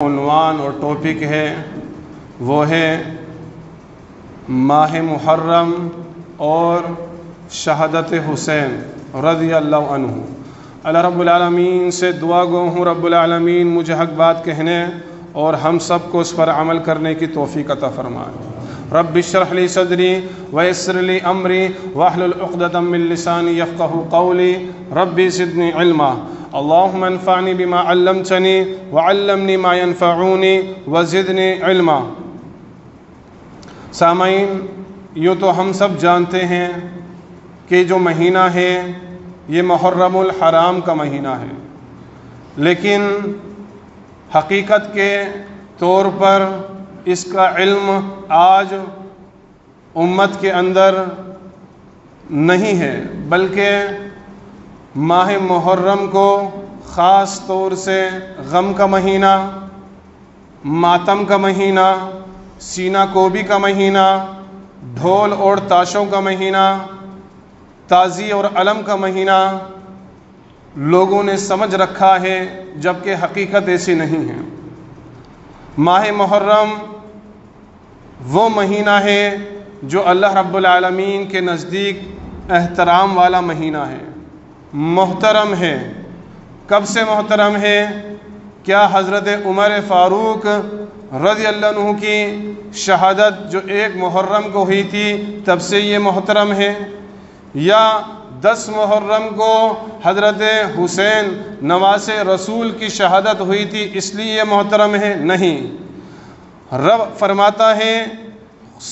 عنوان اور ٹاپک ہے وہ ہے ماہ محرم اور شہادت حسین رضی اللہ عنہ۔ اللہ رب العالمین سے دعا گو ہوں رب العالمین مجھے حق بات کہنے اور ہم سب کو اس پر عمل کرنے کی توفیق عطا فرمائے۔ رب اشرح لی صدری ویسر لی امری واحلل عقدۃ من لسانی یفقہوا قولی ربی زدنی علما۔ اللہم انفعنی بما علمتنی وعلمنی ما ینفعونی وزدنی علما۔ سامعین، یوں تو ہم سب جانتے ہیں کہ جو مہینہ ہے یہ محرم الحرام کا مہینہ ہے، لیکن حقیقت کے طور پر اس کا علم آج امت کے اندر نہیں ہے، بلکہ ماہ محرم کو خاص طور سے غم کا مہینہ، ماتم کا مہینہ، سینہ کوبی کا مہینہ، ڈھول اور تاشوں کا مہینہ، تازی اور علم کا مہینہ لوگوں نے سمجھ رکھا ہے، جبکہ حقیقت ایسی نہیں ہے۔ ماہ محرم وہ مہینہ ہے جو اللہ رب العالمین کے نزدیک احترام والا مہینہ ہے، محترم ہے۔ کب سے محترم ہے؟ کیا حضرت عمر فاروق رضی اللہ عنہ کی شہادت جو 1 محرم کو ہوئی تھی تب سے یہ محترم ہے، یا 10 محرم کو حضرت حسین نواز رسول کی شہادت ہوئی تھی اس لیے یہ محترم ہے؟ نہیں۔ رب فرماتا ہے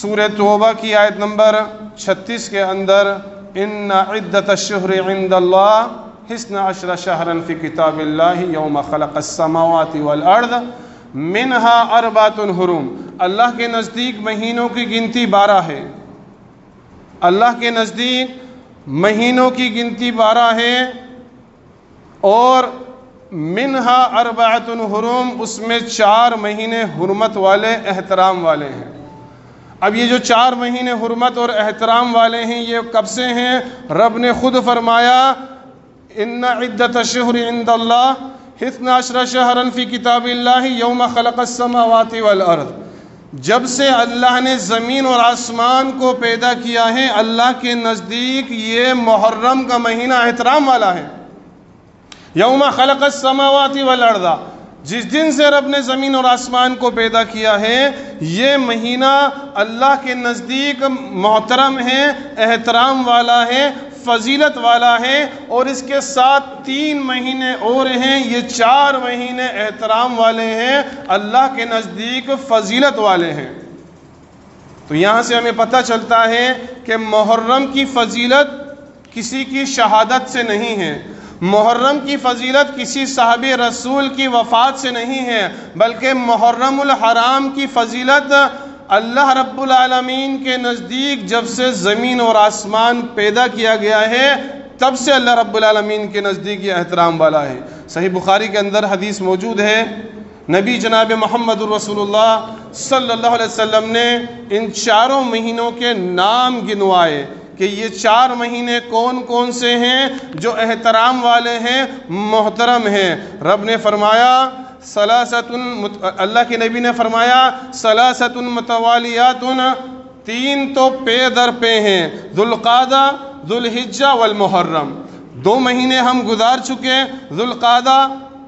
سورہ توبہ کی آیت نمبر 36 کے اندر، ان عدۃ الشہر عند اللہ 12 شہرا فی کتاب اللہ یوم خلق السماوات والارض منها 4 حرم۔ اللہ کے نزدیک مہینوں کی گنتی 12 ہے، اللہ کے نزدیک مہینوں کی گنتی 12 ہے، اور منها 4 حرم، اس میں 4 مہینے حرمت والے، احترام والے ہیں۔ اب یہ جو 4 مہینے حرمت اور احترام والے ہیں یہ کب سے ہیں؟ رب نے خود فرمایا ان عدۃ الشہر عند اللہ 12 شہرا فی کتاب اللہ یوم خلق السماوات والارض۔ جب سے اللہ نے زمین اور آسمان کو پیدا کیا ہے اللہ کے نزدیک یہ محرم کا مہینہ احترام والا ہے۔ یوم خلق السماوات والارض، جس دن سے رب نے زمین اور آسمان کو پیدا کیا ہے یہ مہینہ اللہ کے نزدیک محترم ہے، احترام والا ہے، فضیلت والا ہے، اور اس کے ساتھ 3 مہینے اور ہیں، یہ 4 مہینے احترام والے ہیں، اللہ کے نزدیک فضیلت والے ہیں۔ تو یہاں سے ہمیں پتہ چلتا ہے کہ محرم کی فضیلت کسی کی شہادت سے نہیں ہے، محرم کی فضیلت کسی صحابی رسول کی وفات سے نہیں ہے، بلکہ محرم الحرام کی فضیلت اللہ رب العالمین کے نزدیک جب سے زمین اور آسمان پیدا کیا گیا ہے تب سے اللہ رب العالمین کے نزدیک یہ احترام والا ہے۔ صحیح بخاری کے اندر حدیث موجود ہے، نبی جناب محمد رسول اللہ صلی اللہ علیہ وسلم نے ان 4 مہینوں کے نام گنوائے کہ یہ 4 مہینے کون کون سے ہیں جو احترام والے ہیں، محترم ہیں۔ رب نے فرمایا اللہ کے نبی نے فرمایا ثلاثۃ متوالیات، 3 تو پے در پے ہیں، ذوالقعدہ، ذوالحجہ والمحرم۔ 2 مہینے ہم گزار چکے، ذوالقعدہ،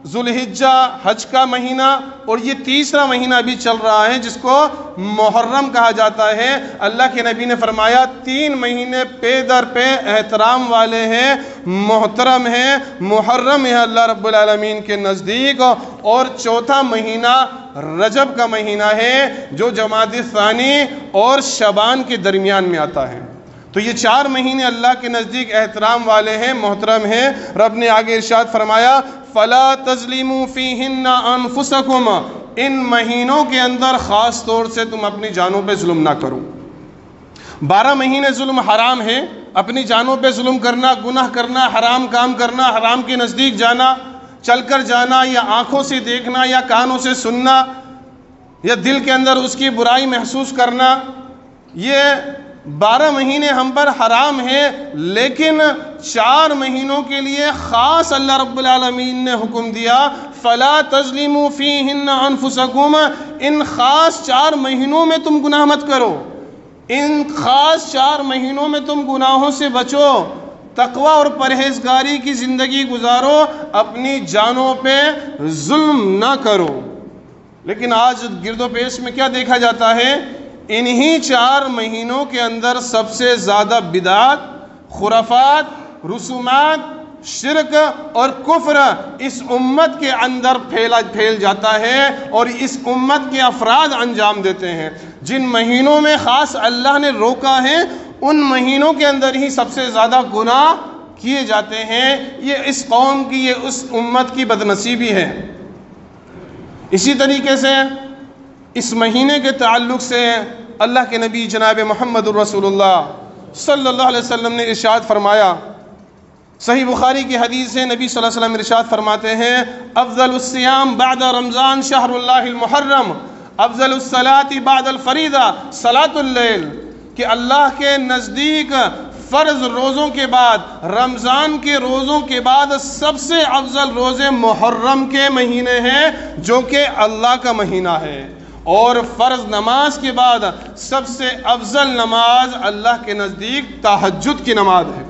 ذوالحجہ حج کا مہینہ، اور یہ 3را مہینہ بھی چل رہا ہے جس کو محرم کہا جاتا ہے۔ اللہ کے نبی نے فرمایا 3 مہینے پے در پہ احترام والے ہیں، محترم ہیں، محرم ہے اللہ رب العالمین کے نزدیک، اور 4تھا مہینہ رجب کا مہینہ ہے جو جمادی الثانی اور شعبان کے درمیان میں آتا ہے۔ تو یہ 4 مہینے اللہ کے نزدیک احترام والے ہیں، محترم ہیں۔ رب نے آگے ارشاد فرمایا فَلَا تَظْلِمُوا فِيهِنَّ أَنفُسَكُمْ، ان مہینوں کے اندر خاص طور سے تم اپنی جانوں پہ ظلم نہ کرو۔ 12 مہینے ظلم حرام ہے، اپنی جانوں پہ ظلم کرنا، گناہ کرنا، حرام کام کرنا، حرام کے نزدیک جانا، چل کر جانا، یا آنکھوں سے دیکھنا، یا کانوں سے سننا، یا دل کے اندر اس کی برائی محسوس کرنا، یہ 12 مہینے ہم پر حرام ہیں، لیکن 4 مہینوں کے لیے خاص اللہ رب العالمین نے حکم دیا فلا تظلموا فیہن انفسکم، ان خاص 4 مہینوں میں تم گناہ مت کرو، ان خاص 4 مہینوں میں تم گناہوں سے بچو، تقوی اور پرہیزگاری کی زندگی گزارو، اپنی جانوں پہ ظلم نہ کرو۔ لیکن آج گرد و پیش میں کیا دیکھا جاتا ہے؟ انہی 4 مہینوں کے اندر سب سے زیادہ بدعات، خرافات، رسومات، شرک اور کفر اس امت کے اندر پھیل جاتا ہے، اور اس امت کے افراد انجام دیتے ہیں۔ جن مہینوں میں خاص اللہ نے روکا ہے، ان مہینوں کے اندر ہی سب سے زیادہ گناہ کیے جاتے ہیں۔ یہ اس قوم کی، یہ اس امت کی بدنصیبی ہے۔ اسی طریقے سے اس مہینے کے تعلق سے اللہ کے نبی جناب محمد الرسول اللہ صلی اللہ علیہ وسلم نے ارشاد فرمایا، صحیح بخاری کی حدیث ہے، نبی صلی اللہ علیہ وسلم ارشاد فرماتے ہیں، افضل الصیام بعد رمضان شہر اللہ المحرم، افضل الصلاۃ بعد الفریضہ صلاۃ اللیل، کہ اللہ کے نزدیک فرض روزوں کے بعد، رمضان کے روزوں کے بعد سب سے افضل روزے محرم کے مہینے ہیں، جو کہ اللہ کا مہینہ ہے، اور فرض نماز کے بعد سب سے افضل نماز اللہ کے نزدیک تہجد کی نماز ہے۔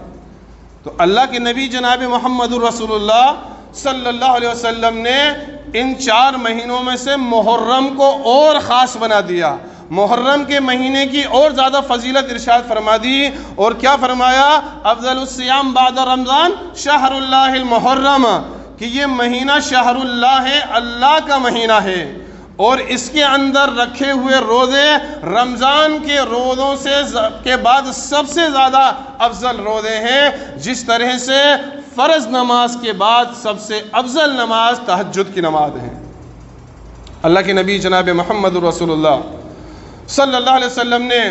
تو اللہ کے نبی جناب محمد الرسول اللہ صلی اللہ علیہ وسلم نے ان 4 مہینوں میں سے محرم کو اور خاص بنا دیا، محرم کے مہینے کی اور زیادہ فضیلت ارشاد فرما دی، اور کیا فرمایا؟ افضل الصیام بعد رمضان شہر اللہ المحرم، کہ یہ مہینہ شہر اللہ ہے، اللہ کا مہینہ ہے، اور اس کے اندر رکھے ہوئے روزے رمضان کے روزوں کے بعد سب سے زیادہ افضل روزے ہیں، جس طرح سے فرض نماز کے بعد سب سے افضل نماز تہجد کی نماز ہے۔ اللہ کے نبی جناب محمد رسول اللہ صلی اللہ علیہ وسلم نے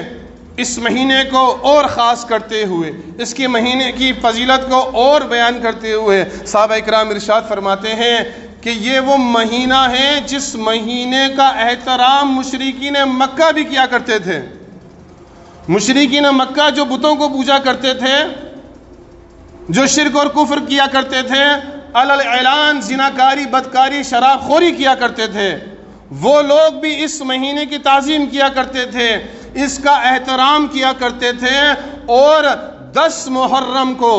اس مہینے کو اور خاص کرتے ہوئے، اس کے مہینے کی فضیلت کو اور بیان کرتے ہوئے صحابہ اکرام ارشاد فرماتے ہیں کہ یہ وہ مہینہ ہے جس مہینے کا احترام مشرکین مکہ بھی کیا کرتے تھے۔ مشرکین مکہ جو بتوں کو پوجا کرتے تھے، جو شرک اور کفر کیا کرتے تھے، علل اعلان زناکاری، بدکاری، شراب خوری کیا کرتے تھے، وہ لوگ بھی اس مہینے کی تعظیم کیا کرتے تھے، اس کا احترام کیا کرتے تھے، اور 10 محرم کو،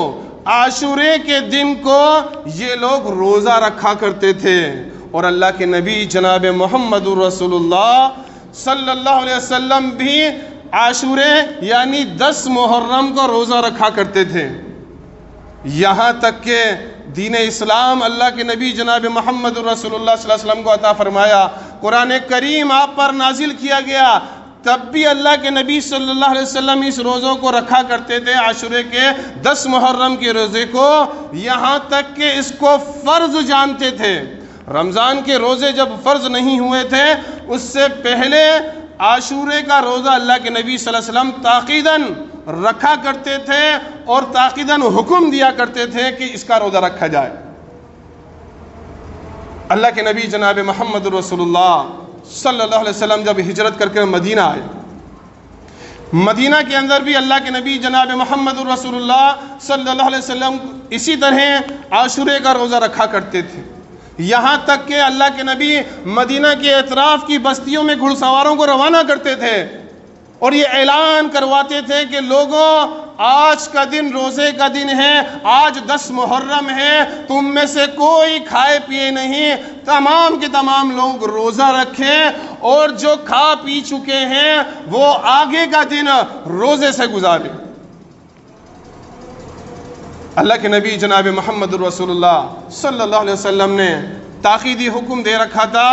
عاشورے کے دن کو یہ لوگ روزہ رکھا کرتے تھے، اور اللہ کے نبی جناب محمد رسول اللہ صلی اللہ علیہ وسلم بھی عاشورے یعنی 10 محرم کو روزہ رکھا کرتے تھے۔ یہاں تک کہ دین اسلام اللہ کے نبی جناب محمد رسول اللہ صلی اللہ علیہ وسلم کو عطا فرمایا، قرآن کریم آپ پر نازل کیا گیا، تب بھی اللہ کے نبی صلی اللہ علیہ وسلم اس روزوں کو رکھا کرتے تھے، عاشورے کے 10 محرم کے روزے کو، یہاں تک کہ اس کو فرض جانتے تھے۔ رمضان کے روزے جب فرض نہیں ہوئے تھے، اس سے پہلے عاشورے کا روزہ اللہ کے نبی صلی اللہ علیہ وسلم تاکیداً رکھا کرتے تھے، اور تاکیداً حکم دیا کرتے تھے کہ اس کا روزہ رکھا جائے۔ اللہ کے نبی جناب محمد رسول اللہ صلی اللہ علیہ وسلم جب ہجرت کر کے مدینہ آئے، مدینہ کے اندر بھی اللہ کے نبی جناب محمد رسول اللہ صلی اللہ علیہ وسلم اسی طرح عاشورے کا روزہ رکھا کرتے تھے، یہاں تک کہ اللہ کے نبی مدینہ کے اطراف کی بستیوں میں گھڑ سواروں کو روانہ کرتے تھے، اور یہ اعلان کرواتے تھے کہ لوگوں، آج کا دن روزے کا دن ہے، آج 10 محرم ہے، تم میں سے کوئی کھائے پیے نہیں، تمام کے تمام لوگ روزہ رکھیں، اور جو کھا پی چکے ہیں وہ آگے کا دن روزے سے گزاریں۔ اللہ کے نبی جناب محمد رسول اللہ صلی اللہ علیہ وسلم نے تاکیدی حکم دے رکھا تھا،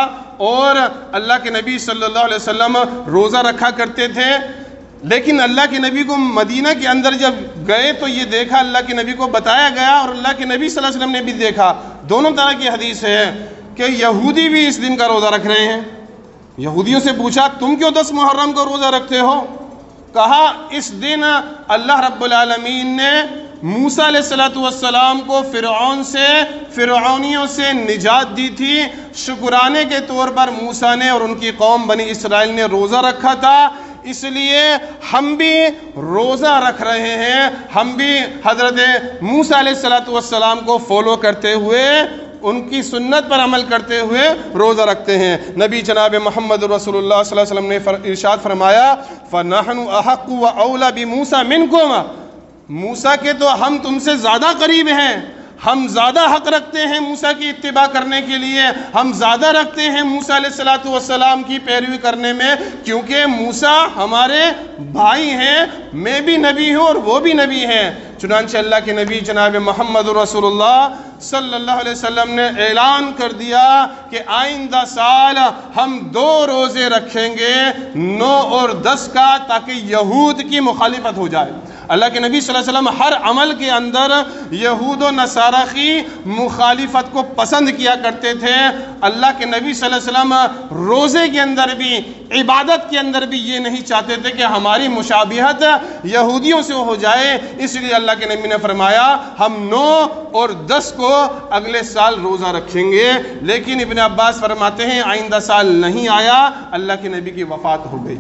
اور اللہ کے نبی صلی اللہ علیہ وسلم روزہ رکھا کرتے تھے، لیکن اللہ کے نبی کو مدینہ کے اندر جب گئے تو یہ دیکھا، اللہ کے نبی کو بتایا گیا، اور اللہ کے نبی صلی اللہ علیہ وسلم نے بھی دیکھا، دونوں طرح کی حدیث ہے کہ یہودی بھی اس دن کا روزہ رکھ رہے ہیں۔ یہودیوں سے پوچھا تم کیوں 10 محرم کو روزہ رکھتے ہو؟ کہا اس دن اللہ رب العالمین نے موسیٰ علیہ السلام کو فرعونیوں سے نجات دی تھی، شکرانے کے طور پر موسیٰ نے اور ان کی قوم بنی اسرائیل نے روزہ رکھا تھا، اس لیے ہم بھی روزہ رکھ رہے ہیں، ہم بھی حضرت موسیٰ علیہ السلام کو فالو کرتے ہوئے ان کی سنت پر عمل کرتے ہوئے روزہ رکھتے ہیں۔ نبی جناب محمد رسول اللہ صلی اللہ علیہ وسلم نے ارشاد فرمایا فَنَحْنُ أَحَقُّ وَأَوْلَى بِمُوسَى مِنْكُمْ، موسیٰ کے تو ہم تم سے زیادہ قریب ہیں، ہم زیادہ حق رکھتے ہیں موسیٰ کی اتباع کرنے کے لیے، ہم زیادہ رکھتے ہیں موسیٰ علیہ السلام کی پیروی کرنے میں، کیونکہ موسیٰ ہمارے بھائی ہیں، میں بھی نبی ہوں اور وہ بھی نبی ہیں۔ چنانچہ اللہ کے نبی جناب محمد رسول اللہ صلی اللہ علیہ وسلم نے اعلان کر دیا کہ آئندہ سال ہم 2 روزے رکھیں گے، 9 اور 10 کا، تاکہ یہود کی مخالفت ہو جائے۔ اللہ کے نبی صلی اللہ علیہ وسلم ہر عمل کے اندر یہود و نصارہ کی مخالفت کو پسند کیا کرتے تھے۔ اللہ کے نبی صلی اللہ علیہ وسلم روزے کے اندر بھی، عبادت کے اندر بھی یہ نہیں چاہتے تھے کہ ہماری مشابہت یہودیوں سے ہو جائے، اس لیے اللہ کے نبی نے فرمایا ہم 9 اور 10 کو اگلے سال روزہ رکھیں گے۔ لیکن ابن عباس فرماتے ہیں آئندہ سال نہیں آیا، اللہ کے نبی کی وفات ہو گئی۔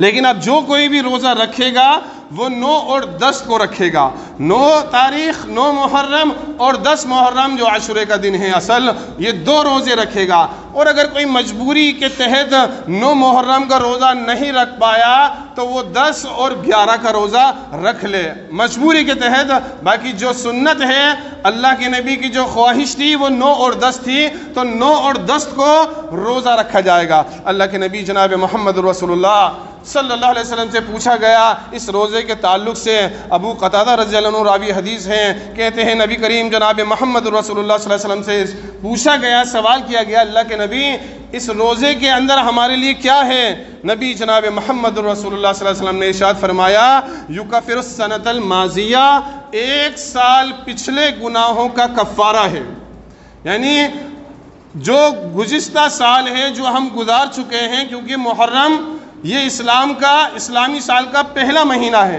لیکن اب جو کوئی بھی روزہ رکھے گا وہ 9 اور 10 کو رکھے گا، 9 تاریخ 9 محرم اور 10 محرم جو عاشورے کا دن ہے اصل، یہ 2 روزے رکھے گا۔ اور اگر کوئی مجبوری کے تحت 9 محرم کا روزہ نہیں رکھ پایا تو وہ 10 اور 11 کا روزہ رکھ لے مجبوری کے تحت۔ باقی جو سنت ہے، اللہ کے نبی کی جو خواہش تھی وہ 9 اور 10 تھی، تو 9 اور 10 کو روزہ رکھا جائے گا۔ اللہ کے نبی جناب محمد رسول اللہ صلی اللہ علیہ وسلم سے پوچھا گیا اس روزے کے تعلق سے، ابو قتادہ رضی اللہ عنہ راوی حدیث ہیں، کہتے ہیں نبی کریم جناب محمد رسول اللہ صلی اللہ علیہ وسلم سے پوچھا گیا، سوال کیا گیا اللہ کے نبی اس روزے کے اندر ہمارے لیے کیا ہے؟ نبی جناب محمد رسول اللہ صلی اللہ علیہ وسلم نے ارشاد فرمایا یکفر السنۃ الماضیہ، 1 سال پچھلے گناہوں کا کفارہ ہے، یعنی جو گزشتہ سال ہے جو ہم گزار چکے ہیں، کیونکہ محرم یہ اسلامی سال کا پہلا مہینہ ہے،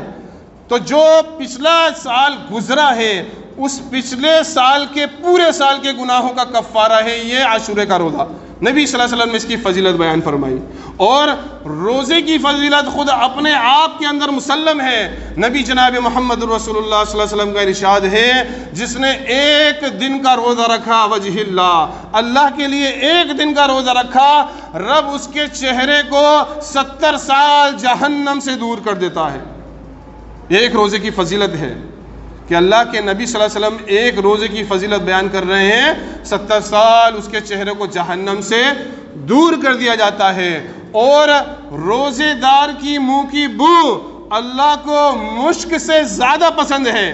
تو جو پچھلا سال گزرا ہے اس پچھلے سال کے پورے سال کے گناہوں کا کفارہ ہے یہ عاشورے کا روزہ۔ نبی صلی اللہ علیہ وسلم نے اس کی فضیلت بیان فرمائی، اور روزے کی فضیلت خود اپنے آپ کے اندر مسلم ہے۔ نبی جناب محمد رسول اللہ صلی اللہ علیہ وسلم کا ارشاد ہے جس نے 1 دن کا روزہ رکھا وجہ اللہ کے لیے 1 دن کا روزہ رکھا، رب اس کے چہرے کو 70 سال جہنم سے دور کر دیتا ہے۔ یہ ایک روزے کی فضیلت ہے کہ اللہ کے نبی صلی اللہ علیہ وسلم ایک روزے کی فضیلت بیان کر رہے ہیں، 70 سال اس کے چہرے کو جہنم سے دور کر دیا جاتا ہے۔ اور روزے دار کی منہ کی بو اللہ کو مشک سے زیادہ پسند ہے۔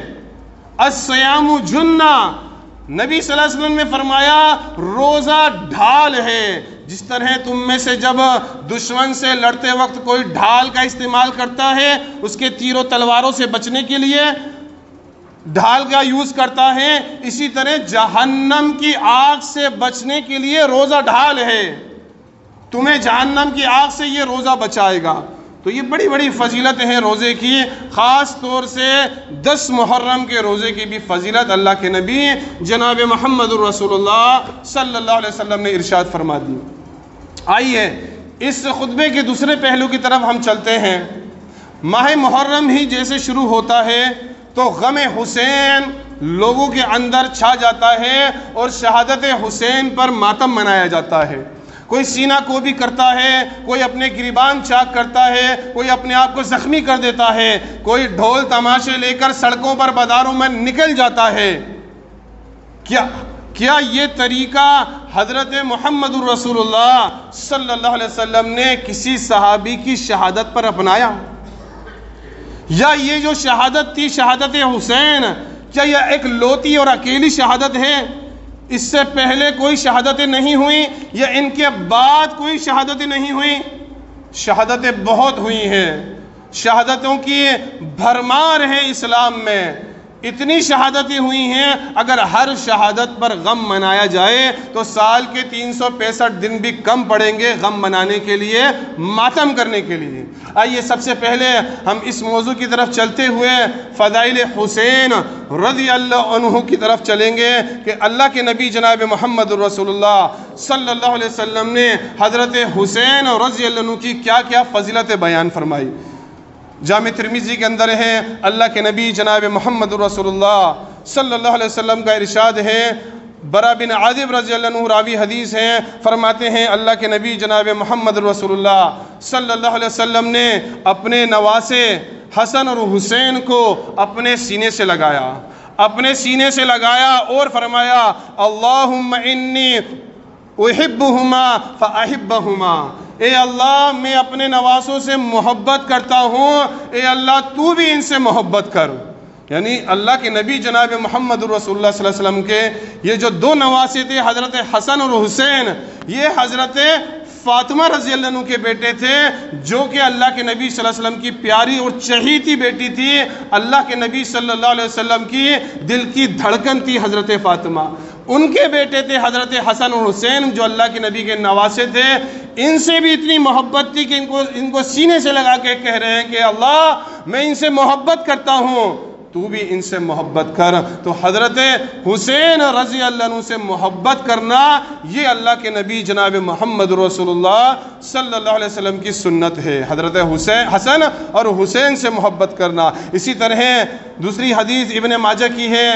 الصیام جنہ، نبی صلی اللہ علیہ وسلم نے فرمایا روزہ ڈھال ہے، جس طرح تم میں سے جب دشمن سے لڑتے وقت کوئی ڈھال کا استعمال کرتا ہے اس کے تیروں تلواروں سے بچنے کے لیے ڈھال کا یوز کرتا ہے، اسی طرح جہنم کی آگ سے بچنے کے لیے روزہ ڈھال ہے، تمہیں جہنم کی آگ سے یہ روزہ بچائے گا۔ تو یہ بڑی بڑی فضیلت ہیں روزے کی، خاص طور سے 10 محرم کے روزے کی بھی فضیلت اللہ کے نبی جناب محمد رسول اللہ صلی اللہ علیہ وسلم نے ارشاد فرما دی۔ آئیے اس خطبے کے دوسرے پہلو کی طرف ہم چلتے ہیں۔ ماہ محرم ہی جیسے شروع ہوتا ہے تو غم حسین لوگوں کے اندر چھا جاتا ہے اور شہادت حسین پر ماتم منایا جاتا ہے۔ کوئی سینہ کو بھی کرتا ہے، کوئی اپنے گریبان چاک کرتا ہے، کوئی اپنے آپ کو زخمی کر دیتا ہے، کوئی ڈھول تماشے لے کر سڑکوں پر بازاروں میں نکل جاتا ہے۔ کیا یہ طریقہ حضرت محمد رسول اللہ صلی اللہ علیہ وسلم نے کسی صحابی کی شہادت پر اپنایا؟ یا یہ جو شہادت تھی شہادت حسین، کیا یہ ایک لوتی اور اکیلی شہادت ہے؟ اس سے پہلے کوئی شہادتیں نہیں ہوئیں یا ان کے بعد کوئی شہادتیں نہیں ہوئیں؟ شہادتیں بہت ہوئی ہیں، شہادتوں کی بھرمار ہے اسلام میں، اتنی شہادتیں ہوئی ہیں اگر ہر شہادت پر غم منایا جائے تو سال کے 365 دن بھی کم پڑیں گے غم منانے کے لیے، ماتم کرنے کے لیے۔ آئیے سب سے پہلے ہم اس موضوع کی طرف چلتے ہوئے فضائل حسین رضی اللہ عنہ کی طرف چلیں گے کہ اللہ کے نبی جناب محمد رسول اللہ صلی اللہ علیہ وسلم نے حضرت حسین رضی اللہ عنہ کی کیا کیا فضیلتیں بیان فرمائی۔ جامع ترمذی کے اندر ہے اللہ کے نبی جناب محمد رسول اللہ صلی اللہ علیہ وسلم کا ارشاد ہے برا بن عازب رضی اللہ عنہ راوی حدیث ہیں، فرماتے ہیں اللہ کے نبی جناب محمد رسول اللہ صلی اللہ علیہ وسلم نے اپنے نواسے حسن اور حسین کو اپنے سینے سے لگایا، اپنے سینے سے لگایا اور فرمایا اللہم انی احبہما فاحبہما، اے اللہ میں اپنے نواسوں سے محبت کرتا ہوں، اے اللہ تو بھی ان سے محبت کر۔ یعنی اللہ کے نبی جناب محمد رسول اللہ صلی اللہ علیہ وسلم کے یہ جو دو نواسے تھے حضرت حسن اور حسین، یہ حضرت فاطمہ رضی اللہ عنہ کے بیٹے تھے، جو کہ اللہ کے نبی صلی اللہ علیہ وسلم کی پیاری اور چہیتی بیٹی تھی، اللہ کے نبی صلی اللہ علیہ وسلم کی دل کی دھڑکن تھی حضرت فاطمہ۔ ان کے بیٹے تھے حضرت حسن اور حسین جو اللہ کے نبی کے نواسے تھے، ان سے بھی اتنی محبت تھی کہ ان کو سینے سے لگا کے کہہ رہے ہیں کہ اللہ میں ان سے محبت کرتا ہوں، تو بھی ان سے محبت کر۔ تو حضرت حسین رضی اللہ عنہ سے محبت کرنا یہ اللہ کے نبی جناب محمد رسول اللہ صلی اللہ علیہ وسلم کی سنت ہے، حضرت حسن اور حسین سے محبت کرنا۔ اسی طرح دوسری حدیث ابن ماجہ کی ہے،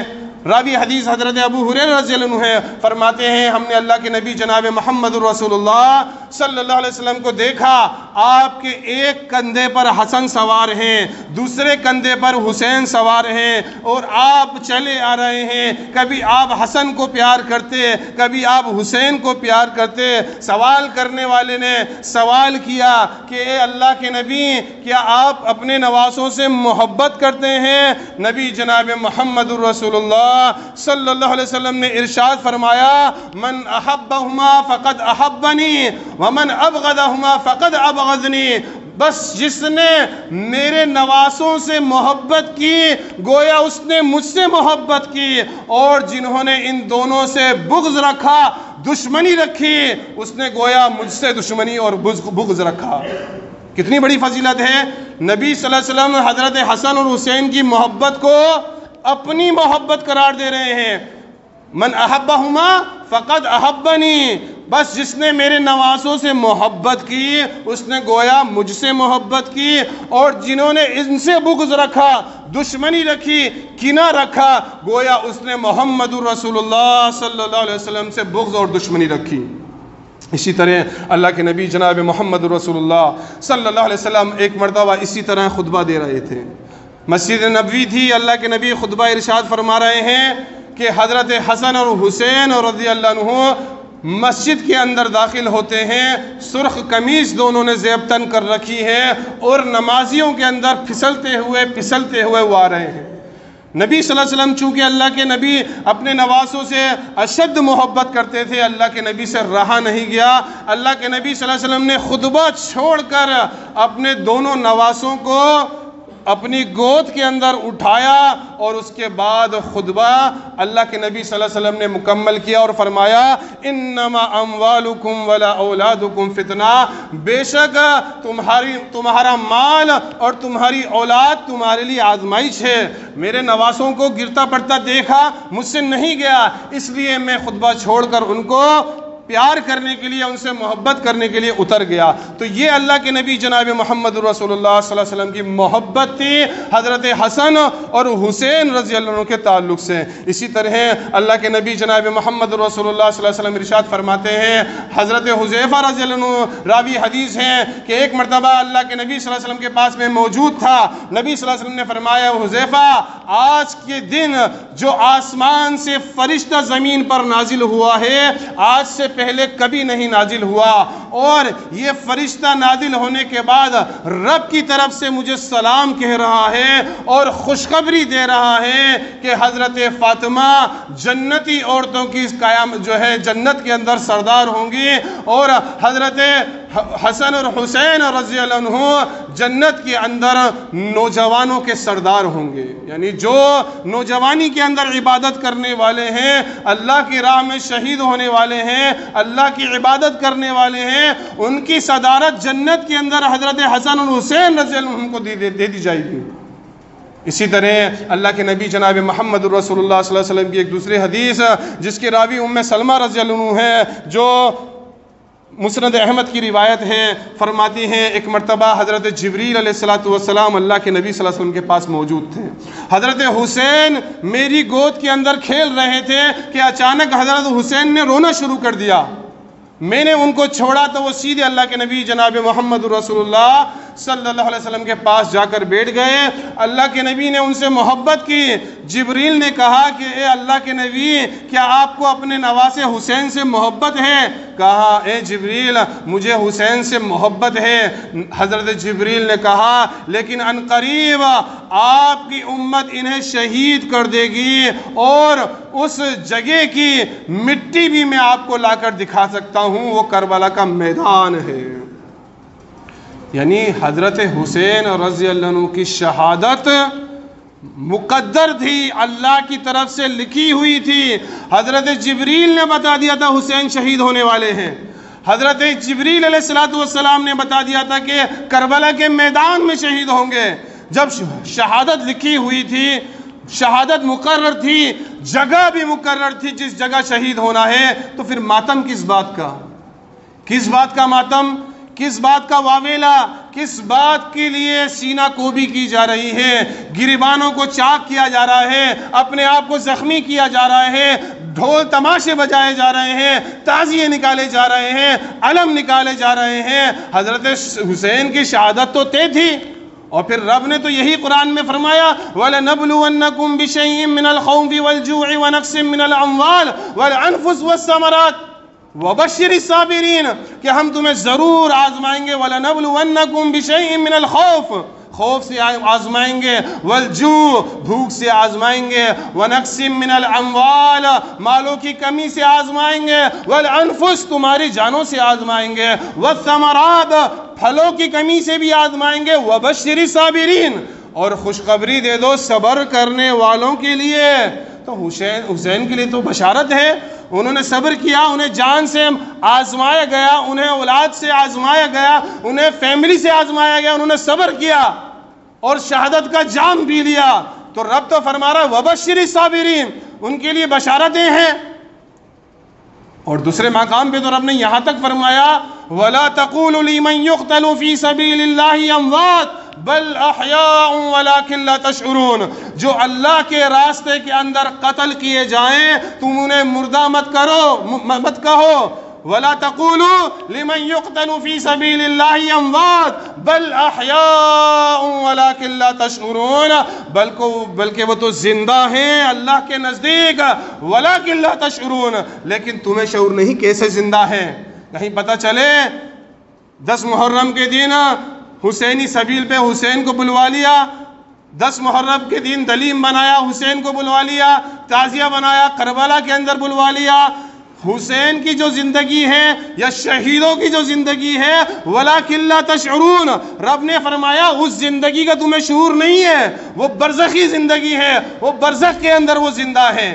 راوی حدیث حضرت ابو ہریرہ رضی اللہ عنہ ہے، فرماتے ہیں ہم نے اللہ کے نبی جناب محمد رسول اللہ صلی اللہ علیہ وسلم کو دیکھا، آپ کے ایک کندھے پر حسن سوار ہیں، دوسرے کندھے پر حسین سوار ہیں، اور آپ چلے آ رہے ہیں، کبھی آپ حسن کو پیار کرتے، کبھی آپ حسین کو پیار کرتے۔ سوال کرنے والے نے سوال کیا کہ اے اللہ کے نبی کیا آپ اپنے نواسوں سے محبت کرتے ہیں؟ نبی جناب محمد رسول اللہ صلی اللہ علیہ وسلم نے ارشاد فرمایا من احبہما فقد احبنی ومن ابغضہما فقد ابغضنی، بس جس نے میرے نواسوں سے محبت کی گویا اس نے مجھ سے محبت کی، اور جنہوں نے ان دونوں سے بغض رکھا، دشمنی رکھی، اس نے گویا مجھ سے دشمنی اور بغض رکھا۔ کتنی بڑی فضیلت ہے! نبی صلی اللہ علیہ وسلم حضرت حسن اور حسین کی محبت کو اپنی محبت قرار دے رہے ہیں۔ من احبہما فقد احبنی، بس جس نے میرے نواسوں سے محبت کی اس نے گویا مجھ سے محبت کی، اور جنہوں نے ان سے بغض رکھا، دشمنی رکھی، کینہ رکھا، گویا اس نے محمد رسول اللہ صلی اللہ علیہ وسلم سے بغض اور دشمنی رکھی۔ اسی طرح اللہ کے نبی جناب محمد رسول اللہ صلی اللہ علیہ وسلم ایک مرتبہ اسی طرح خطبہ دے رہے تھے، مسجد نبوی تھی، اللہ کے نبی خطبہ ارشاد فرما رہے ہیں کہ حضرت حسن اور حسین رضی اللہ عنہ مسجد کے اندر داخل ہوتے ہیں، سرخ قمیص دونوں نے زیب تن کر رکھی ہے، اور نمازیوں کے اندر پھسلتے ہوئے وہ آ رہے ہیں۔ نبی صلی اللہ علیہ وسلم چونکہ اللہ کے نبی اپنے نواسوں سے اشد محبت کرتے تھے، اللہ کے نبی سے رہا نہیں گیا، اللہ کے نبی صلی اللہ علیہ وسلم نے خطبہ چھوڑ کر اپنے دونوں نواسوں کو اپنی گود کے اندر اٹھایا، اور اس کے بعد خطبہ اللہ کے نبی صلی اللہ علیہ وسلم نے مکمل کیا اور فرمایا انما اموالکم ولا اولادکم فتنہ، بے شک تمہارا مال اور تمہاری اولاد تمہارے لیے آزمائش ہے۔ میرے نواسوں کو گرتا پڑتا دیکھا، مجھ سے نہیں گیا، اس لیے میں خطبہ چھوڑ کر ان کو پیار کرنے کے لیے، ان سے محبت کرنے کے لیے اتر گیا۔ تو یہ اللہ کے نبی جناب محمد رسول اللہ صلی اللہ علیہ وسلم کی محبت تھی حضرت حسن اور حسین رضی اللہ عنہ کے تعلق سے۔ اسی طرح اللہ کے نبی جناب محمد رسول اللہ صلی اللہ علیہ وسلم ارشاد فرماتے ہیں، حضرت حذیفہ رضی اللہ عنہ راوی حدیث ہیں کہ ایک مرتبہ اللہ کے نبی صلی اللہ علیہ وسلم کے پاس میں موجود تھا، نبی صلی اللہ علیہ وسلم نے فرمایا حذیفہ آج کے دن جو آسمان سے فرشتہ زمین پر نازل ہوا ہے آج سے پہلے کبھی نہیں نازل ہوا، اور یہ فرشتہ نازل ہونے کے بعد رب کی طرف سے مجھے سلام کہہ رہا ہے اور خوشخبری دے رہا ہے کہ حضرت فاطمہ جنتی عورتوں کی جنت کے اندر سردار ہوں گی، اور حضرت حسن اور حسین رضی اللہ عنہ جنت کے اندر نوجوانوں کے سردار ہوں گے۔ یعنی جو نوجوانی کے اندر عبادت کرنے والے ہیں، اللہ کی راہ میں شہید ہونے والے ہیں، اللہ کی عبادت کرنے والے ہیں، ان کی صدارت جنت کے اندر حضرت حسن اور حسین رضی اللہ عنہ کو دے دی جائے گی۔ اسی طرح اللہ کے نبی جناب محمد رسول اللہ صلی اللہ علیہ وسلم کی ایک دوسری حدیث جس کے راوی ام سلمہ رضی اللہ عنہ ہے، جو مسند احمد کی روایت ہے، فرماتی ہیں ایک مرتبہ حضرت جبریل علیہ السلام اللہ کے نبی صلی اللہ علیہ وسلم کے پاس موجود تھے۔ حضرت حسین میری گود کے اندر کھیل رہے تھے کہ اچانک حضرت حسین نے رونا شروع کر دیا۔ میں نے ان کو چھوڑا تو وہ سیدھے اللہ کے نبی جناب محمد رسول اللہ صلی اللہ علیہ وسلم کے پاس جا کر بیٹھ گئے۔ اللہ کے نبی نے ان سے محبت کی۔ جبریل نے کہا کہ اے اللہ کے نبی، کیا آپ کو اپنے نواسے حسین سے محبت ہے؟ کہا اے جبریل مجھے حسین سے محبت ہے۔ حضرت جبریل نے کہا لیکن عنقریب آپ کی امت انہیں شہید کر دے گی، اور اس جگہ کی مٹی بھی میں آپ کو لا کر دکھا سکتا ہوں، وہ کربلا کا میدان ہے۔ یعنی حضرت حسین رضی اللہ عنہ کی شہادت مقدر تھی، اللہ کی طرف سے لکھی ہوئی تھی۔ حضرت جبریل نے بتا دیا تھا حسین شہید ہونے والے ہیں۔ حضرت جبریل علیہ السلام نے بتا دیا تھا کہ کربلا کے میدان میں شہید ہوں گے۔ جب شہادت لکھی ہوئی تھی، شہادت مقرر تھی، جگہ بھی مقرر تھی جس جگہ شہید ہونا ہے، تو پھر ماتم کس بات کا؟ کس بات کا ماتم؟ کس بات کا واویلا؟ کس بات کے لیے سینہ کوبی کی جا رہی ہے؟ گریبانوں کو چاک کیا جا رہا ہے، اپنے آپ کو زخمی کیا جا رہا ہے، ڈھول تماشے بجائے جا رہے ہیں، تعزیے نکالے جا رہے ہیں، علم نکالے جا رہے ہیں۔ حضرت حسین کی شہادت تو طے تھی، اور پھر رب نے تو یہی قرآن میں فرمایا وَلَنَبْلُوَنَّكُمْ بِشَيْءٍ مِّنَ الْخَوْفِ وَالْجُوعِ وَنَقْصٍ مِّنَ الْأَمْوَالِ وَالْأَنفُسِ وَالثَّمَرَاتِ وَبَشِّرِ الصَّابِرِينَ، کہ ہم تمہیں ضرور آزمائیں گے۔ وَلَنَبْلُوَنَّكُمْ بِشَيْءٍ مِّنَ الْخَوْفِ، خوف سے آزمائیں گے، والجوع، بھوک سے آزمائیں گے، وَنَقْصٍ مِّنَ الْأَمْوَالِ، مالوں کی کمی سے آزمائیں گے، وَالْأَنفُسِ، تمہاری جانوں سے آزمائیں گے، وَالثَّمَرَاتِ، پھلوں کی کمی سے بھی آزمائیں گے، وَبَشِّرِ الصَّابِرِينَ، اور خوشخبری دے دو صبر کرنے والوں کے لیے۔ تو حسین کے لیے تو بشارت ہے، انہوں نے صبر کیا، انہیں جان سے آزمایا گیا، انہیں اولاد سے آزمایا گیا، انہیں فیملی سے آزمایا گیا، انہوں نے صبر کیا اور شہادت کا جام پی لیا۔ تو رب تو فرما رہا ہے وَبَشِّرِ الصَّابِرِينَ، ان کے لیے بشارتیں ہیں۔ اور دوسرے مقام پہ تو رب نے یہاں تک فرمایا وَلَا تَقُولُوا لِمَنْ يُقْتَلُ فِي سَبِيلِ اللَّهِ أَمْوَاتٌ بل احیاء ولکن لا تشعرون، جو اللہ کے راستے کے اندر قتل کیے جائیں تم انہیں مردہ مت کہو۔ ولا تقولوا لمن يقتل في سبيل الله اموات بل احیاء ولکن لا تشعرون، بلکہ وہ تو زندہ ہیں اللہ کے نزدیک، ولکن لا تشعرون، لیکن تمہیں شعور نہیں کیسے زندہ ہیں۔ کہیں پتہ چلے 10 محرم کے دن حسینی سبیل پہ حسین کو بلوا لیا، 10 محرم کے دن دلیم بنایا، حسین کو بلوا لیا، تعزیہ بنایا، کربلا کے اندر بلوا لیا۔ حسین کی جو زندگی ہے یا شہیدوں کی جو زندگی ہے وَلَكِنْ لَا تَشْعُرُونَ، رب نے فرمایا اس زندگی کا تمہیں شعور نہیں ہے، وہ برزخی زندگی ہے، وہ برزخ کے اندر وہ زندہ ہے۔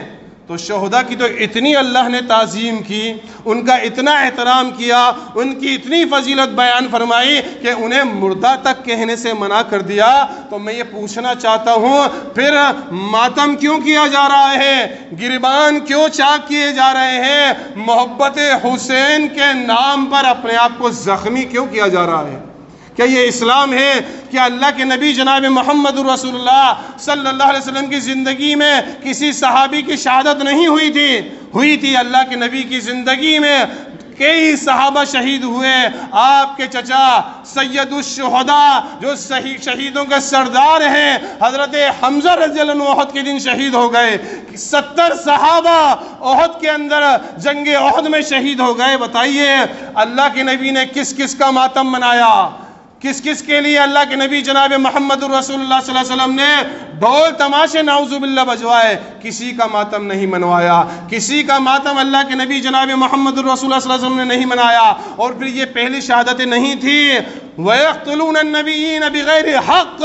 تو شہداء کی تو اتنی اللہ نے تعظیم کی، ان کا اتنا احترام کیا، ان کی اتنی فضیلت بیان فرمائی کہ انہیں مردہ تک کہنے سے منع کر دیا۔ تو میں یہ پوچھنا چاہتا ہوں پھر ماتم کیوں کیا جا رہا ہے؟ گریبان کیوں چاک کیے جا رہے ہیں؟ محبت حسین کے نام پر اپنے آپ کو زخمی کیوں کیا جا رہا ہے؟ کیا یہ اسلام ہے؟ کیا اللہ کے نبی جناب محمد رسول اللہ صلی اللہ علیہ وسلم کی زندگی میں کسی صحابی کی شہادت نہیں ہوئی تھی؟ ہوئی تھی۔ اللہ کے نبی کی زندگی میں کئی صحابہ شہید ہوئے۔ آپ کے چچا سید الشہداء جو شہیدوں کے سردار ہیں حضرت حمزہ رضی اللہ عنہ احد کے دن شہید ہو گئے۔ 70 صحابہ احد کے اندر جنگ احد میں شہید ہو گئے۔ بتائیے اللہ کے نبی نے کس کس کا ماتم منایا؟ کس کس کے لیے اللہ کے نبی جناب محمد رسول اللہ صلی اللہ علیہ وسلم نے ڈھول تماشے نعوذ باللہ بجوائے؟ کسی کا ماتم نہیں منوایا، کسی کا ماتم اللہ کے نبی جناب محمد رسول اللہ صلی اللہ علیہ وسلم نے نہیں منایا۔ اور پھر یہ پہلی شہادتیں نہیں تھی۔ وَيَقْتُلُونَ النَّبِيِّينَ بِغَيْرِ حَقٍّ،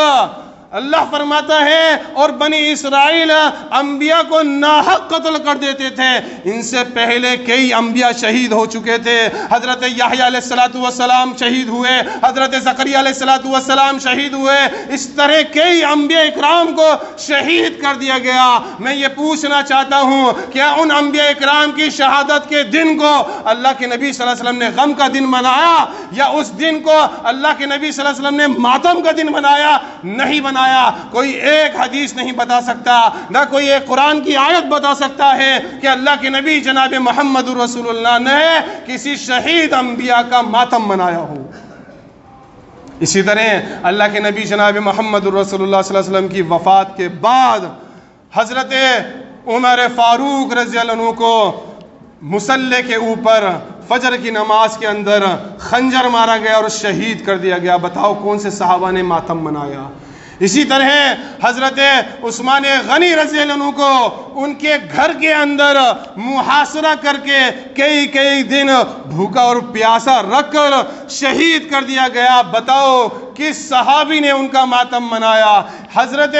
اللہ فرماتا ہے اور بنی اسرائیل انبیاء کو ناحق قتل کر دیتے تھے، ان سے پہلے کئی انبیاء شہید ہو چکے تھے۔ حضرت یحییٰ علیہ السلام شہید ہوئے، حضرت زکریا علیہ السلام شہید ہوئے، اس طرح کئی انبیاء اکرام کو شہید کر دیا گیا۔ میں یہ پوچھنا چاہتا ہوں، کیا ان انبیاء اکرام کی شہادت کے دن کو اللہ کے نبی صلی اللہ علیہ وسلم نے غم کا دن منایا، یا اس دن کو اللہ کے نبی صلی اللہ علیہ وسلم نے ماتم کا دن منایا؟ نہیں بنایا۔ کوئی ایک حدیث نہیں بتا سکتا، نہ کوئی ایک قرآن کی آیت بتا سکتا ہے کہ اللہ کے نبی جناب محمد رسول اللہ نے کسی شہید انبیاء کا ماتم منایا ہو۔ اسی طرح اللہ کے نبی جناب محمد رسول اللہ صلی اللہ علیہ وسلم کی وفات کے بعد حضرت عمر فاروق رضی اللہ عنہ کو مصلی کے اوپر فجر کی نماز کے اندر خنجر مارا گیا اور شہید کر دیا گیا۔ بتاؤ کون سے صحابہ نے ماتم منایا؟ اسی طرح حضرت عثمان غنی رضی اللہ عنہ کو ان کے گھر کے اندر محاصرہ کر کے کئی دن بھوکا اور پیاسا رکھ کر شہید کر دیا گیا۔ بتاؤ کس صحابی نے ان کا ماتم منایا؟ حضرت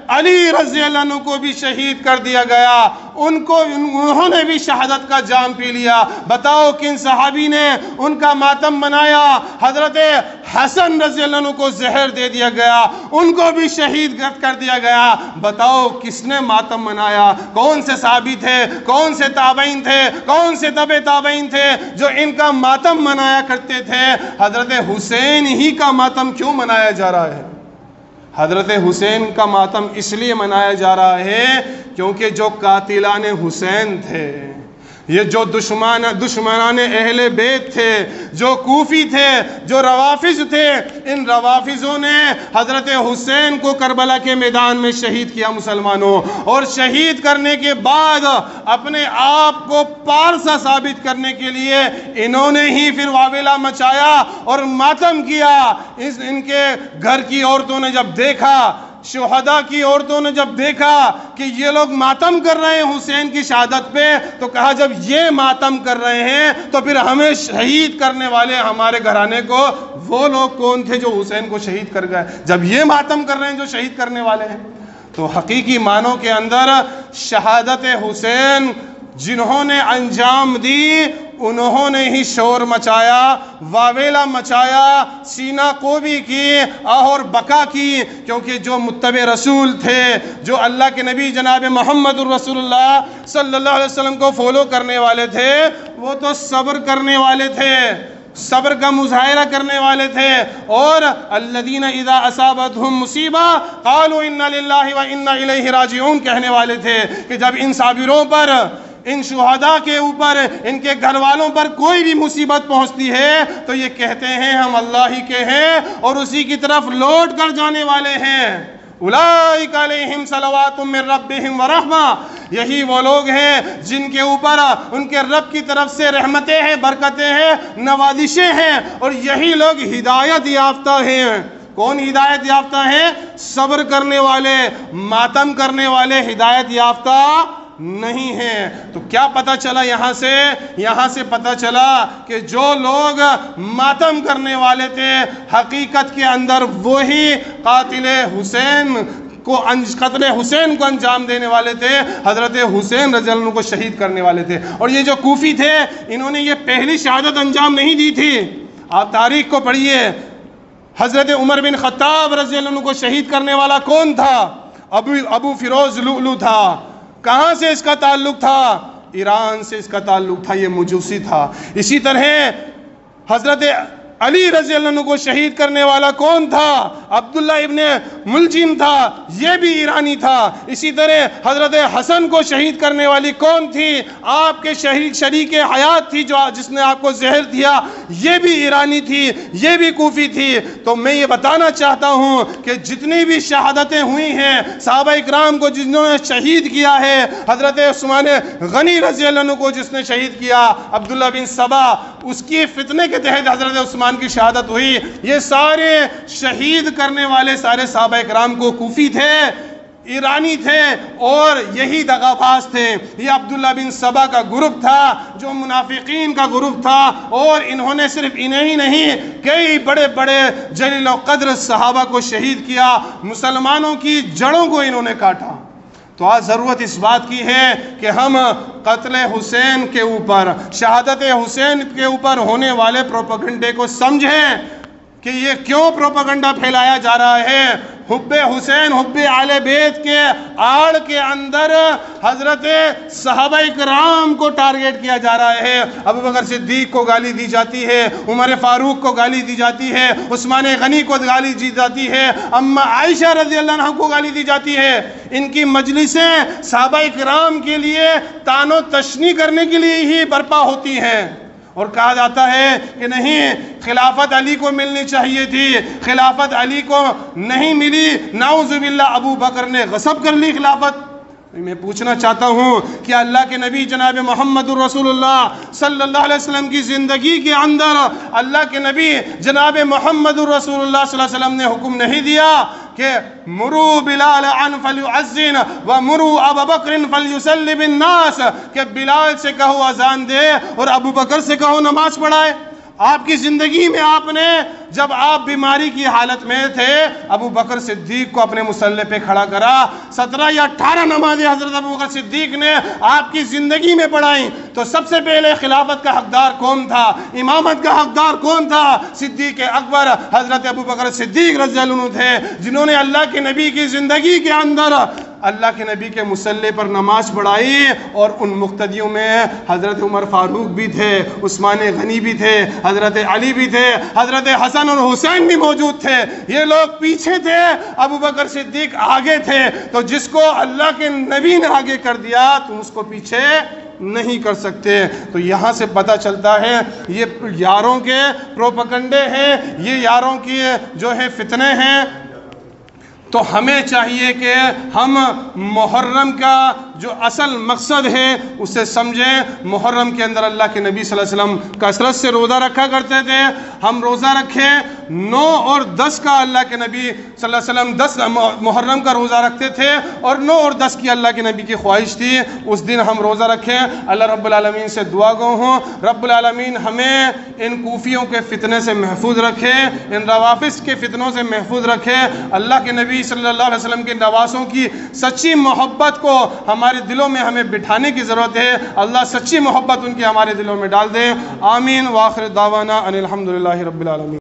علی رضی اللہ عنہ کو بھی شہید کر دیا گیا، انہوں نے بھی شہادت کا جام پی لیا۔ بتاؤ کن صحابی نے ان کا ماتم منایا؟ حضرت حسن رضی اللہ عنہ کو زہر دے دیا گیا، ان کو بھی شہید کر دیا گیا۔ بتاؤ کس نے ماتم منایا؟ کون سے صحابی تھے؟ کون سے تابعین تھے؟ کون سے تبع تابعین تھے جو ان کا ماتم منایا کرتے تھے؟ حضرت حسین ہی کا ماتم کیوں منایا جا رہا ہے؟ حضرت حسین کا ماتم اس لیے منایا جا رہا ہے کیونکہ جو قاتلان حسین تھے، یہ جو دشمنان اہل بیت تھے، جو کوفی تھے، جو روافض تھے، ان روافضوں نے حضرت حسین کو کربلا کے میدان میں شہید کیا مسلمانوں، اور شہید کرنے کے بعد اپنے آپ کو پارسا ثابت کرنے کے لیے انہوں نے ہی پھر واویلا مچایا اور ماتم کیا۔ ان کے گھر کی عورتوں نے جب دیکھا، شہداء کی عورتوں نے جب دیکھا کہ یہ لوگ ماتم کر رہے ہیں حسین کی شہادت پہ، تو کہا جب یہ ماتم کر رہے ہیں تو پھر ہمیں شہید کرنے والے ہمارے گھرانے کو وہ لوگ کون تھے جو حسین کو شہید کر گئے؟ جب یہ ماتم کر رہے ہیں جو شہید کرنے والے ہیں، تو حقیقی معنوں کے اندر شہادت حسین جنہوں نے انجام دی انہوں نے ہی شور مچایا، واویلا مچایا، سینہ کوبی کی، اور بکا کی، کیونکہ جو متبع رسول تھے، جو اللہ کے نبی جناب محمد رسول اللہ صلی اللہ علیہ وسلم کو فالو کرنے والے تھے، وہ تو صبر کرنے والے تھے، صبر کا مظاہرہ کرنے والے تھے، اور الذین اذا اصابتہم مصیبہ قالوا انا للہ وانا الیہ راجعون کہنے والے تھے کہ جب ان صابروں پر، ان شہداء کے اوپر، ان کے گھر والوں پر کوئی بھی مصیبت پہنچتی ہے تو یہ کہتے ہیں ہم اللہ ہی کے ہیں اور اسی کی طرف لوٹ کر جانے والے ہیں۔ اولئک علیہم صلوات من ربہم ورحمہ، یہی وہ لوگ ہیں جن کے اوپر ان کے رب کی طرف سے رحمتیں ہیں، برکتیں ہیں، نوازشیں ہیں، اور یہی لوگ ہدایت یافتہ ہیں۔ کون ہدایت یافتہ ہیں؟ صبر کرنے والے، ماتم کرنے والے ہدایت یافتہ نہیں ہیں۔ تو کیا پتہ چلا یہاں سے پتہ چلا کہ جو لوگ ماتم کرنے والے تھے حقیقت کے اندر وہی قتل حسین کو انجام دینے والے تھے، حضرت حسین رضی اللہ عنہ کو شہید کرنے والے تھے۔ اور یہ جو کوفی تھے انہوں نے یہ پہلی شہادت انجام نہیں دی تھی۔ آپ تاریخ کو پڑھیے، حضرت عمر بن خطاب رضی اللہ عنہ کو شہید کرنے والا کون تھا؟ ابو فیروز لؤلؤ تھا۔ کہاں سے اس کا تعلق تھا؟ ایران سے اس کا تعلق تھا، یہ مجوسی تھا۔ اسی طرح حضرت علی رضی اللہ عنہ کو شہید کرنے والا کون تھا؟ عبداللہ ابن ملجم تھا، یہ بھی ایرانی تھا۔ اسی طرح حضرت حسن کو شہید کرنے والی کون تھی؟ آپ کے شریک حیات تھی جس نے آپ کو زہر دیا، یہ بھی ایرانی تھی، یہ بھی کوفی تھی۔ تو میں یہ بتانا چاہتا ہوں کہ جتنی بھی شہادتیں ہوئی ہیں صحابہ اکرام کو جنہوں نے شہید کیا ہے، حضرت عثمان غنی رضی اللہ عنہ کو جس نے شہید کیا، عبداللہ بن سبا، اس کی فتنے کے تحت حضرت عثمان کی شہادت ہوئی، یہ سارے شہید کرنے والے سارے صحابہ اکرام کو کوفی تھے، ایرانی تھے اور یہی دغاباز تھے. یہ عبداللہ بن سبا کا گروپ تھا جو منافقین کا گروپ تھا، اور انہوں نے صرف انہیں ہی نہیں کئی بڑے بڑے جلیل و قدر صحابہ کو شہید کیا، مسلمانوں کی جڑوں کو انہوں نے کاٹا. تو آج ضرورت اس بات کی ہے کہ ہم قتل حسین کے اوپر، شہادت حسین کے اوپر ہونے والے پروپیگنڈے کو سمجھیں کہ یہ کیوں پروپیگنڈا پھیلایا جا رہا ہے. حب حسین، حب اہل بیت کے آڑ کے اندر حضرت صحابہ کرام کو ٹارگیٹ کیا جا رہا ہے. ابوبکر صدیق کو گالی دی جاتی ہے، عمر فاروق کو گالی دی جاتی ہے، عثمان غنی کو گالی دی جاتی ہے، اما عائشہ رضی اللہ عنہ کو گالی دی جاتی ہے. ان کی مجلسیں صحابہ کرام کے لیے طعن و تشنیع کرنے کے لیے ہی برپا ہوتی ہیں، اور کہا جاتا ہے کہ نہیں، خلافت علی کو ملنی چاہیے تھی، خلافت علی کو نہیں ملی، نعوذ باللہ ابو بکر نے غصب کر لی خلافت. میں پوچھنا چاہتا ہوں کہ اللہ کے نبی جناب محمد رسول اللہ صلی اللہ علیہ وسلم کی زندگی کے اندر اللہ کے نبی جناب محمد رسول اللہ صلی اللہ علیہ وسلم نے حکم نہیں دیا کہ مرو بلال ان فلیعزن ومرو ابا بکر فلیصلی بالناس، کہ بلال سے کہو اذان دے اور ابو بکر سے کہو نماز پڑھائے؟ آپ کی زندگی میں آپ نے، جب آپ بیماری کی حالت میں تھے، ابو بکر صدیق کو اپنے مصلی پہ کھڑا کرا. 17 یا 18 نمازیں حضرت ابو بکر صدیق نے آپ کی زندگی میں پڑھائیں. تو سب سے پہلے خلافت کا حقدار کون تھا؟ امامت کا حقدار کون تھا؟ صدیق اکبر حضرت ابو بکر صدیق رضی اللہ عنہ تھے، جنہوں نے اللہ کے نبی کی زندگی کے اندر اللہ کے نبی کے مصلی پر نماز پڑھائی. اور ان مقتدیوں میں حضرت عمر فاروق بھی تھے، عثمان غنی بھی تھے، حضرت علی بھی تھے، حضرت حسن اور حسین بھی موجود تھے. یہ لوگ پیچھے تھے، ابو بکر صدیق آگے تھے. تو جس کو اللہ کے نبی نے آگے کر دیا تم اس کو پیچھے نہیں کر سکتے. تو یہاں سے پتہ چلتا ہے یہ یاروں کے پروپیگنڈے ہیں، یہ یاروں کی جو ہے فتنے ہیں. تو ہمیں چاہیے کہ ہم محرم کا جو اصل مقصد ہے اسے سمجھیں. محرم کے اندر اللہ کے نبی صلی اللہ علیہ وسلم کثرت سے روزہ رکھا کرتے تھے، ہم روزہ رکھیں. 9 اور 10 کا اللہ کے نبی صلی اللہ علیہ وسلم 10 محرم کا روزہ رکھتے تھے، اور 9 اور 10 کی اللہ کے نبی کی خواہش تھی اس دن ہم روزہ رکھیں. اللہ رب العالمین سے دعا گو ہوں، رب العالمین ہمیں ان کوفیوں کے فتنے سے محفوظ رکھے، ان روافض کے فتنوں سے محفوظ رکھے. اللہ کے نبی صلی اللہ علیہ وسلم کے نواسوں کی سچی محبت کو ہمارے دلوں میں ہمیں بٹھانے کی ضرورت ہے. اللہ سچی محبت ان کی ہمارے دلوں میں ڈال دے. آمین. وآخر دعوانا ان الحمدللہ رب العالمین.